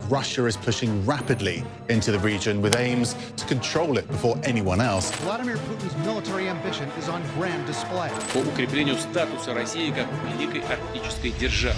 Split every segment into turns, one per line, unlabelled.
Russia is pushing rapidly into the region with aims to control it before anyone else.
Vladimir Putin's military ambition is on grand display.
По укреплению статуса России как великой арктической державы.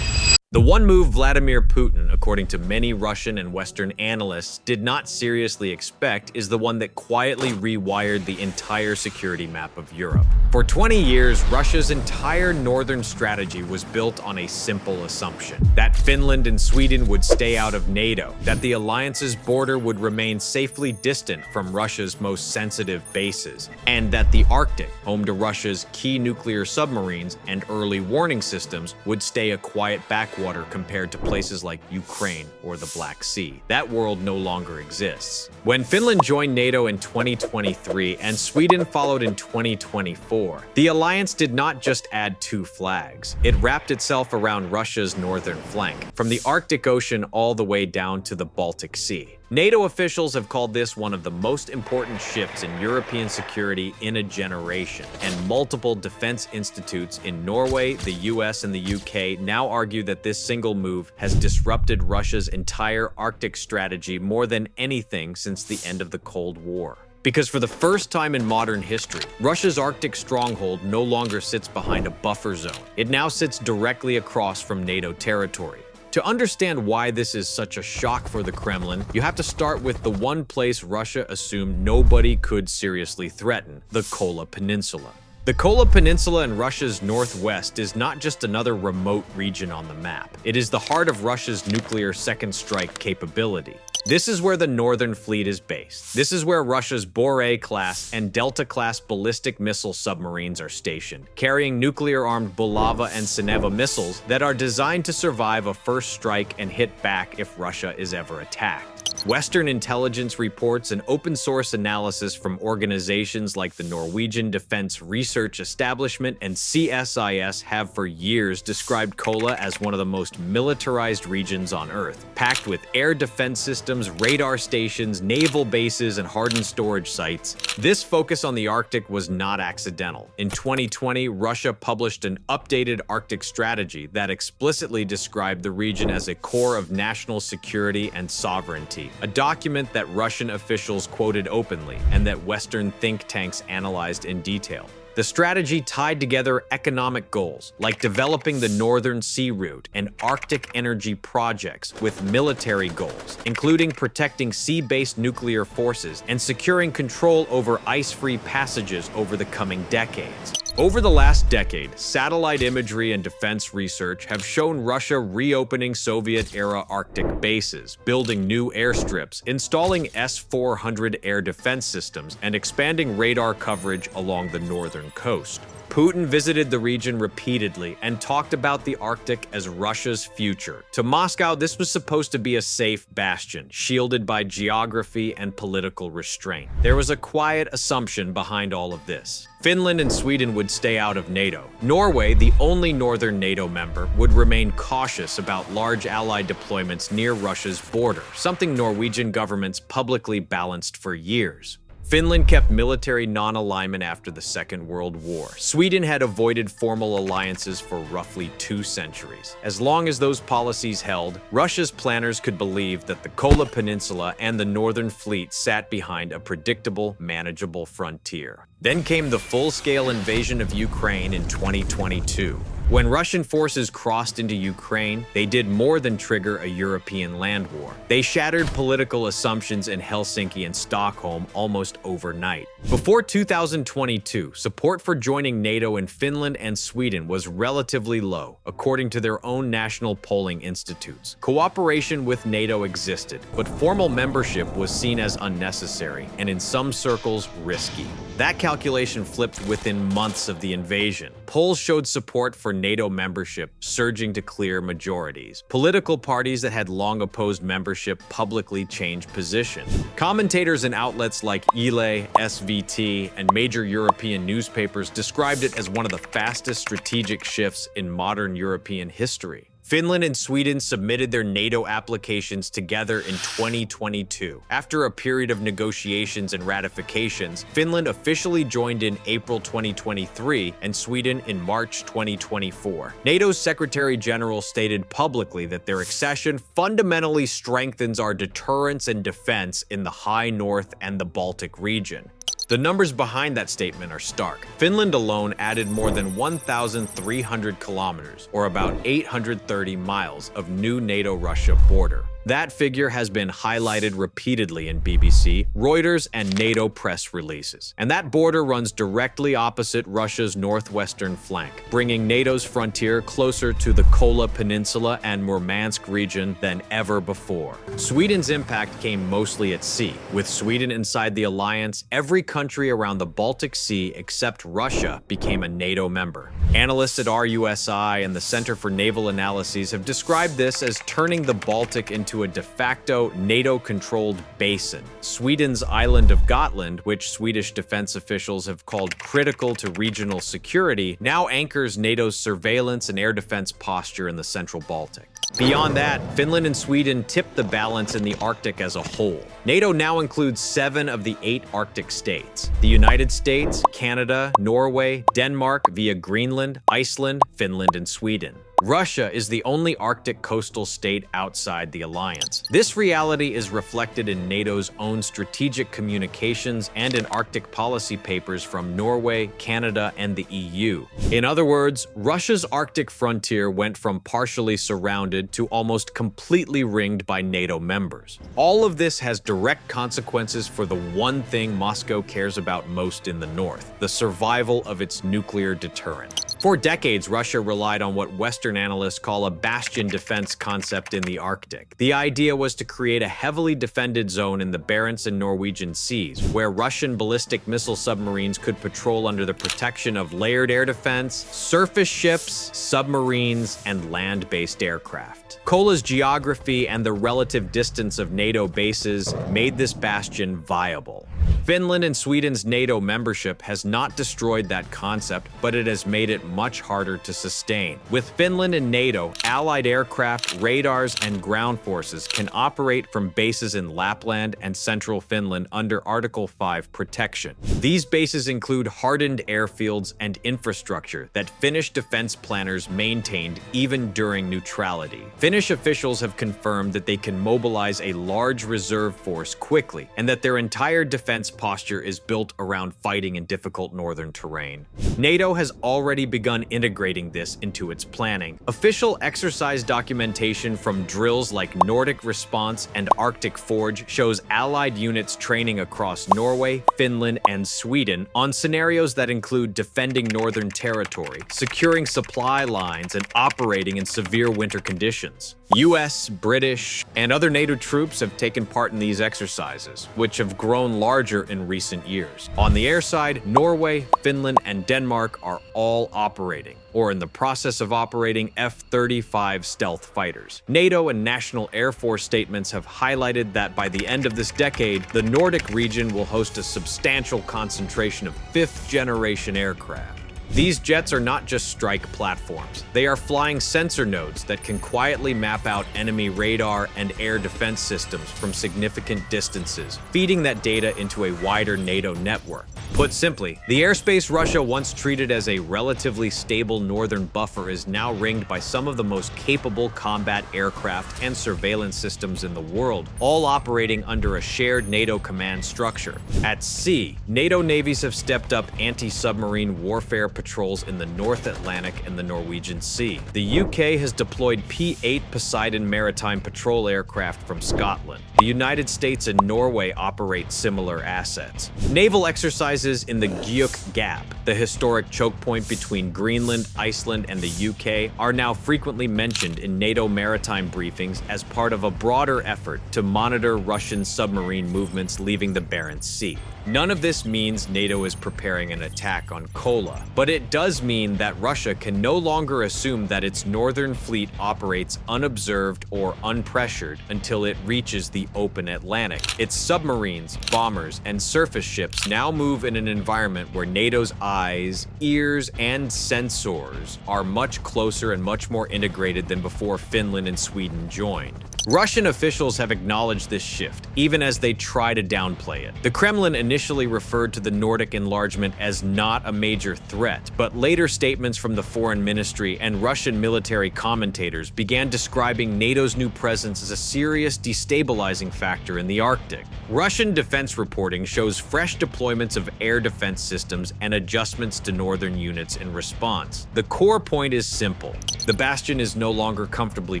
The one move Vladimir Putin, according to many Russian and Western analysts, did not seriously expect is the one that quietly rewired the entire security map of Europe. For 20 years, Russia's entire northern strategy was built on a simple assumption: that Finland and Sweden would stay out of NATO, that the alliance's border would remain safely distant from Russia's most sensitive bases, and that the Arctic, home to Russia's key nuclear submarines and early warning systems, would stay a quiet backwater compared to places like Ukraine or the Black Sea. That world no longer exists. When Finland joined NATO in 2023 and Sweden followed in 2024, the alliance did not just add two flags. It wrapped itself around Russia's northern flank, from the Arctic Ocean all the way down to the Baltic Sea. NATO officials have called this one of the most important shifts in European security in a generation, and multiple defense institutes in Norway, the US, and the UK now argue that this single move has disrupted Russia's entire Arctic strategy more than anything since the end of the Cold War. Because for the first time in modern history, Russia's Arctic stronghold no longer sits behind a buffer zone. It now sits directly across from NATO territory. To understand why this is such a shock for the Kremlin, you have to start with the one place Russia assumed nobody could seriously threaten: the Kola Peninsula. The Kola Peninsula in Russia's northwest is not just another remote region on the map. It is the heart of Russia's nuclear second strike capability. This is where the Northern Fleet is based. This is where Russia's Borei-class and Delta-class ballistic missile submarines are stationed, carrying nuclear-armed Bulava and Sineva missiles that are designed to survive a first strike and hit back if Russia is ever attacked. Western intelligence reports and open-source analysis from organizations like the Norwegian Defense Research Establishment and CSIS have for years described Kola as one of the most militarized regions on Earth, packed with air defense systems, radar stations, naval bases, and hardened storage sites. This focus on the Arctic was not accidental. In 2020, Russia published an updated Arctic strategy that explicitly described the region as a core of national security and sovereignty, a document that Russian officials quoted openly and that Western think tanks analyzed in detail. The strategy tied together economic goals, like developing the Northern Sea Route and Arctic energy projects, with military goals, including protecting sea-based nuclear forces and securing control over ice-free passages over the coming decades. Over the last decade, satellite imagery and defense research have shown Russia reopening Soviet-era Arctic bases, building new airstrips, installing S-400 air defense systems, and expanding radar coverage along the northern coast. Putin visited the region repeatedly and talked about the Arctic as Russia's future. To Moscow, this was supposed to be a safe bastion, shielded by geography and political restraint. There was a quiet assumption behind all of this. Finland and Sweden would stay out of NATO. Norway, the only northern NATO member, would remain cautious about large allied deployments near Russia's border, something Norwegian governments publicly balanced for years. Finland kept military non-alignment after the Second World War. Sweden had avoided formal alliances for roughly 2 centuries. As long as those policies held, Russia's planners could believe that the Kola Peninsula and the Northern Fleet sat behind a predictable, manageable frontier. Then came the full-scale invasion of Ukraine in 2022. When Russian forces crossed into Ukraine, they did more than trigger a European land war. They shattered political assumptions in Helsinki and Stockholm almost overnight. Before 2022, support for joining NATO in Finland and Sweden was relatively low, according to their own national polling institutes. Cooperation with NATO existed, but formal membership was seen as unnecessary and in some circles risky. That calculation flipped within months of the invasion. Polls showed support for NATO membership surging to clear majorities. Political parties that had long opposed membership publicly changed position. Commentators and outlets like Yle, SVT, and major European newspapers described it as one of the fastest strategic shifts in modern European history. Finland and Sweden submitted their NATO applications together in 2022. After a period of negotiations and ratifications, Finland officially joined in April 2023 and Sweden in March 2024. NATO's Secretary General stated publicly that their accession fundamentally strengthens our deterrence and defense in the high north and the Baltic region. The numbers behind that statement are stark. Finland alone added more than 1,300 kilometers, or about 830 miles, of new NATO-Russia border. That figure has been highlighted repeatedly in BBC, Reuters, and NATO press releases. And that border runs directly opposite Russia's northwestern flank, bringing NATO's frontier closer to the Kola Peninsula and Murmansk region than ever before. Sweden's impact came mostly at sea. With Sweden inside the alliance, every country around the Baltic Sea except Russia became a NATO member. Analysts at RUSI and the Center for Naval Analyses have described this as turning the Baltic into a de facto NATO-controlled basin. Sweden's island of Gotland, which Swedish defense officials have called critical to regional security, now anchors NATO's surveillance and air defense posture in the central Baltic. Beyond that, Finland and Sweden tip the balance in the Arctic as a whole. NATO now includes 7 of the 8 Arctic states: the United States, Canada, Norway, Denmark via Greenland, Iceland, Finland, and Sweden. Russia is the only Arctic coastal state outside the alliance. This reality is reflected in NATO's own strategic communications and in Arctic policy papers from Norway, Canada, and the EU. In other words, Russia's Arctic frontier went from partially surrounded to almost completely ringed by NATO members. All of this has direct consequences for the one thing Moscow cares about most in the north: the survival of its nuclear deterrent. For decades, Russia relied on what Western analysts call a bastion defense concept in the Arctic. The idea was to create a heavily defended zone in the Barents and Norwegian seas, where Russian ballistic missile submarines could patrol under the protection of layered air defense, surface ships, submarines, and land-based aircraft. Kola's geography and the relative distance of NATO bases made this bastion viable. Finland and Sweden's NATO membership has not destroyed that concept, but it has made it much harder to sustain. With Finland and NATO, allied aircraft, radars, and ground forces can operate from bases in Lapland and central Finland under Article 5 protection. These bases include hardened airfields and infrastructure that Finnish defense planners maintained even during neutrality. Finnish officials have confirmed that they can mobilize a large reserve force quickly, and that their entire defense posture is built around fighting in difficult northern terrain. NATO has already begun integrating this into its planning. Official exercise documentation from drills like Nordic Response and Arctic Forge shows allied units training across Norway, Finland, and Sweden on scenarios that include defending northern territory, securing supply lines, and operating in severe winter conditions. US, British, and other NATO troops have taken part in these exercises, which have grown larger in recent years. On the air side, Norway, Finland, and Denmark are all operating, or in the process of operating, F-35 stealth fighters. NATO and National Air Force statements have highlighted that by the end of this decade, the Nordic region will host a substantial concentration of 5th-generation aircraft. These jets are not just strike platforms. They are flying sensor nodes that can quietly map out enemy radar and air defense systems from significant distances, feeding that data into a wider NATO network. Put simply, the airspace Russia once treated as a relatively stable northern buffer is now ringed by some of the most capable combat aircraft and surveillance systems in the world, all operating under a shared NATO command structure. At sea, NATO navies have stepped up anti-submarine warfare patrols in the North Atlantic and the Norwegian Sea. The UK has deployed P-8 Poseidon maritime patrol aircraft from Scotland. The United States and Norway operate similar assets. Naval exercises in the Geoc Gap, the historic choke point between Greenland, Iceland, and the UK, are now frequently mentioned in NATO maritime briefings as part of a broader effort to monitor Russian submarine movements leaving the Barents Sea. None of this means NATO is preparing an attack on Kola, but it does mean that Russia can no longer assume that its northern fleet operates unobserved or unpressured until it reaches the open Atlantic. Its submarines, bombers, and surface ships now move in in an environment where NATO's eyes, ears, and sensors are much closer and much more integrated than before Finland and Sweden joined. Russian officials have acknowledged this shift, even as they try to downplay it. The Kremlin initially referred to the Nordic enlargement as not a major threat, but later statements from the Foreign Ministry and Russian military commentators began describing NATO's new presence as a serious destabilizing factor in the Arctic. Russian defense reporting shows fresh deployments of air defense systems and adjustments to northern units in response. The core point is simple. The bastion is no longer comfortably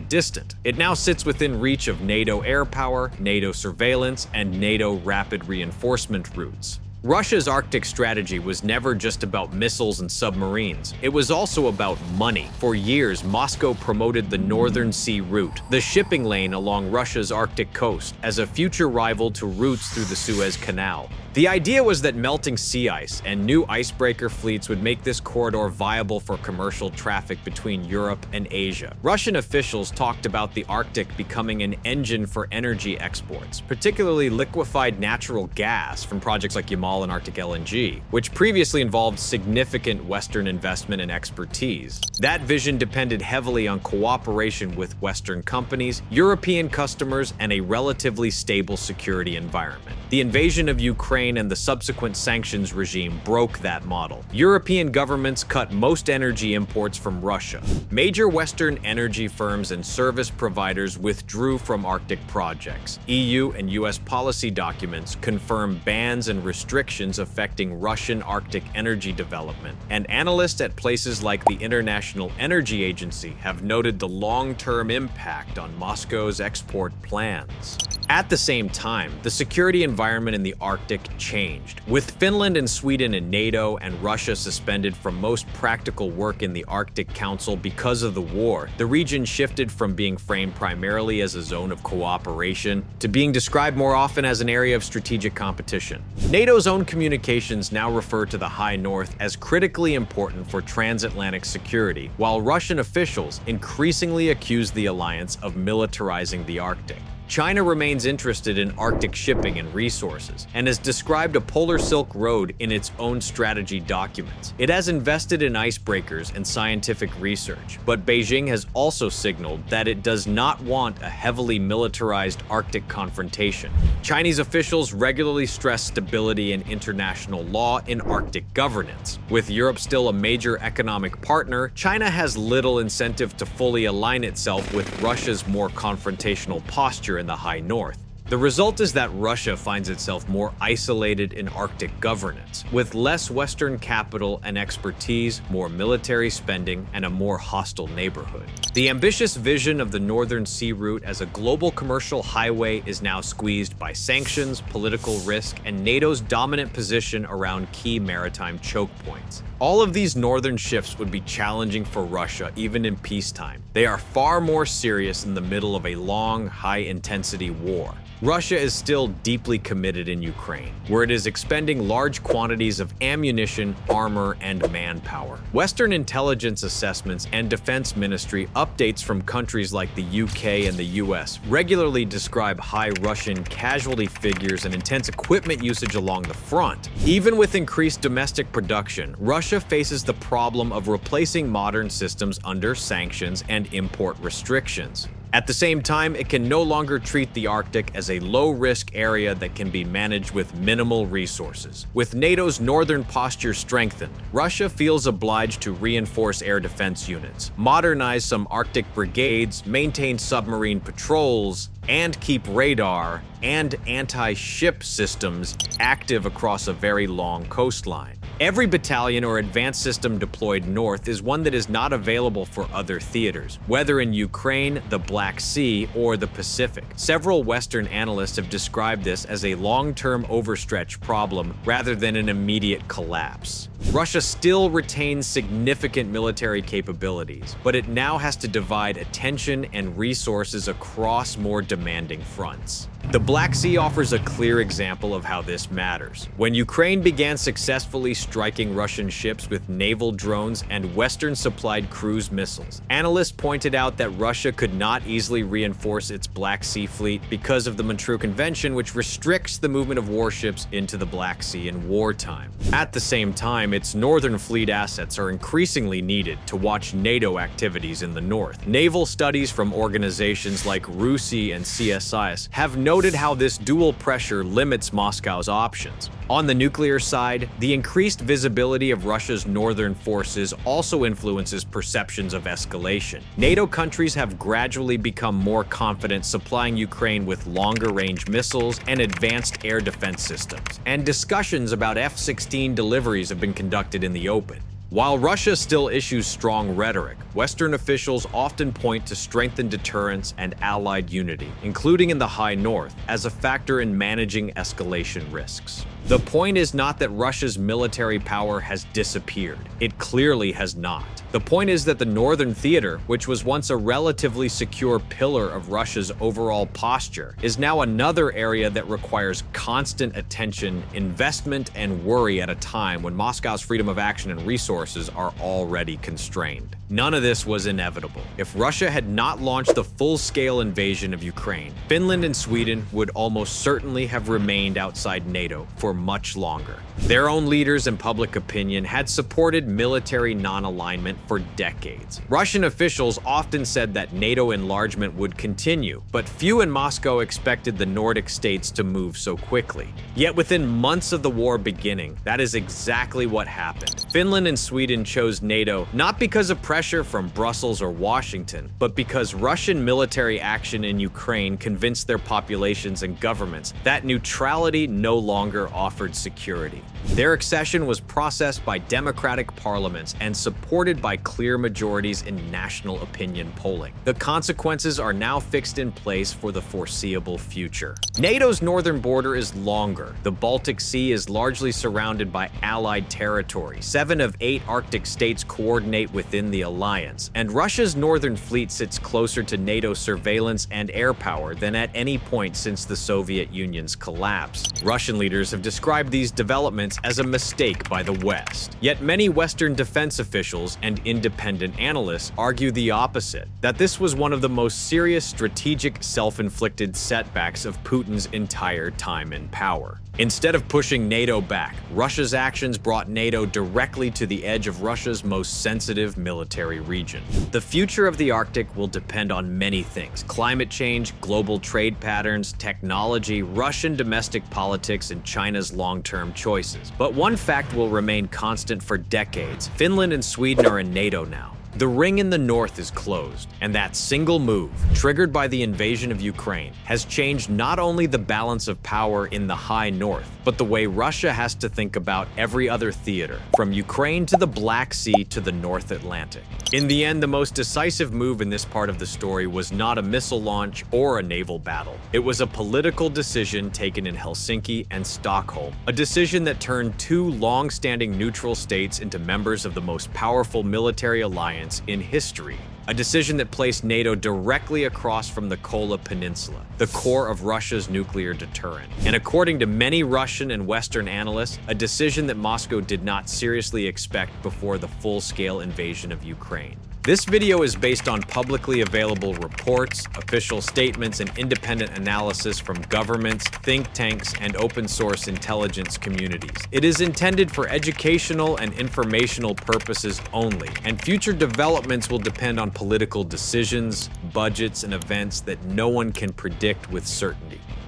distant. It now sits within reach of NATO air power, NATO surveillance, and NATO rapid reinforcement routes. Russia's Arctic strategy was never just about missiles and submarines. It was also about money. For years, Moscow promoted the Northern Sea route, the shipping lane along Russia's Arctic coast, as a future rival to routes through the Suez Canal. The idea was that melting sea ice and new icebreaker fleets would make this corridor viable for commercial traffic between Europe and Asia. Russian officials talked about the Arctic becoming an engine for energy exports, particularly liquefied natural gas from projects like Yamal and Arctic LNG, which previously involved significant Western investment and expertise. That vision depended heavily on cooperation with Western companies, European customers, and a relatively stable security environment. The invasion of Ukraine and the subsequent sanctions regime broke that model. European governments cut most energy imports from Russia. Major Western energy firms and service providers withdrew from Arctic projects. EU and US policy documents confirm bans and restrictions affecting Russian Arctic energy development, and analysts at places like the International Energy Agency have noted the long-term impact on Moscow's export plans. At the same time, the security environment in the Arctic changed. With Finland and Sweden in NATO and Russia suspended from most practical work in the Arctic Council because of the war, the region shifted from being framed primarily as a zone of cooperation to being described more often as an area of strategic competition. NATO's own communications now refer to the High North as critically important for transatlantic security, while Russian officials increasingly accuse the alliance of militarizing the Arctic. China remains interested in Arctic shipping and resources, and has described a polar Silk Road in its own strategy documents. It has invested in icebreakers and scientific research, but Beijing has also signaled that it does not want a heavily militarized Arctic confrontation. Chinese officials regularly stress stability and international law in Arctic governance. With Europe still a major economic partner, China has little incentive to fully align itself with Russia's more confrontational posture in the High North. The result is that Russia finds itself more isolated in Arctic governance, with less Western capital and expertise, more military spending, and a more hostile neighborhood. The ambitious vision of the Northern Sea route as a global commercial highway is now squeezed by sanctions, political risk, and NATO's dominant position around key maritime choke points. All of these northern shifts would be challenging for Russia even in peacetime. They are far more serious in the middle of a long, high-intensity war. Russia is still deeply committed in Ukraine, where it is expending large quantities of ammunition, armor, and manpower. Western intelligence assessments and defense ministry updates from countries like the UK and the US regularly describe high Russian casualty figures and intense equipment usage along the front. Even with increased domestic production, Russia faces the problem of replacing modern systems under sanctions and import restrictions. At the same time, it can no longer treat the Arctic as a low-risk area that can be managed with minimal resources. With NATO's northern posture strengthened, Russia feels obliged to reinforce air defense units, modernize some Arctic brigades, maintain submarine patrols, and keep radar and anti-ship systems active across a very long coastline. Every battalion or advanced system deployed north is one that is not available for other theaters, whether in Ukraine, the Black Sea, or the Pacific. Several Western analysts have described this as a long-term overstretch problem rather than an immediate collapse. Russia still retains significant military capabilities, but it now has to divide attention and resources across more demanding fronts. The Black Sea offers a clear example of how this matters. When Ukraine began successfully striking Russian ships with naval drones and Western-supplied cruise missiles, analysts pointed out that Russia could not easily reinforce its Black Sea fleet because of the Montreux Convention, which restricts the movement of warships into the Black Sea in wartime. At the same time, its northern fleet assets are increasingly needed to watch NATO activities in the north. Naval studies from organizations like RUSI and CSIS have noted how this dual pressure limits Moscow's options. On the nuclear side, the increased visibility of Russia's northern forces also influences perceptions of escalation. NATO countries have gradually become more confident supplying Ukraine with longer-range missiles and advanced air defense systems, and discussions about F-16 deliveries have been conducted in the open. While Russia still issues strong rhetoric, Western officials often point to strengthened deterrence and allied unity, including in the high north, as a factor in managing escalation risks. The point is not that Russia's military power has disappeared. It clearly has not. The point is that the northern theater, which was once a relatively secure pillar of Russia's overall posture, is now another area that requires constant attention, investment, and worry at a time when Moscow's freedom of action and resources are already constrained. None of this was inevitable. If Russia had not launched the full-scale invasion of Ukraine, Finland and Sweden would almost certainly have remained outside NATO for much longer. Their own leaders and public opinion had supported military non-alignment for decades. Russian officials often said that NATO enlargement would continue, but few in Moscow expected the Nordic states to move so quickly. Yet within months of the war beginning, that is exactly what happened. Finland and Sweden chose NATO not because of pressure from Brussels or Washington, but because Russian military action in Ukraine convinced their populations and governments that neutrality no longer offered security. Their accession was processed by democratic parliaments and supported by clear majorities in national opinion polling. The consequences are now fixed in place for the foreseeable future. NATO's northern border is longer. The Baltic Sea is largely surrounded by allied territory. 7 of 8 Arctic states coordinate within the alliance, and Russia's northern fleet sits closer to NATO surveillance and air power than at any point since the Soviet Union's collapse. Russian leaders have described these developments as a mistake by the West. Yet many Western defense officials and independent analysts argue the opposite, that this was one of the most serious strategic self-inflicted setbacks of Putin's entire time in power. Instead of pushing NATO back, Russia's actions brought NATO directly to the edge of Russia's most sensitive military region. The future of the Arctic will depend on many things: climate change, global trade patterns, technology, Russian domestic politics, and China's long-term choices. But one fact will remain constant for decades: Finland and Sweden are in NATO now. The ring in the north is closed, and that single move, triggered by the invasion of Ukraine, has changed not only the balance of power in the high north, but the way Russia has to think about every other theater, from Ukraine to the Black Sea to the North Atlantic. In the end, the most decisive move in this part of the story was not a missile launch or a naval battle. It was a political decision taken in Helsinki and Stockholm, a decision that turned 2 long-standing neutral states into members of the most powerful military alliance in history. A decision that placed NATO directly across from the Kola Peninsula, the core of Russia's nuclear deterrent. And according to many Russian and Western analysts, a decision that Moscow did not seriously expect before the full-scale invasion of Ukraine. This video is based on publicly available reports, official statements, and independent analysis from governments, think tanks, and open-source intelligence communities. It is intended for educational and informational purposes only, and future developments will depend on political decisions, budgets, and events that no one can predict with certainty.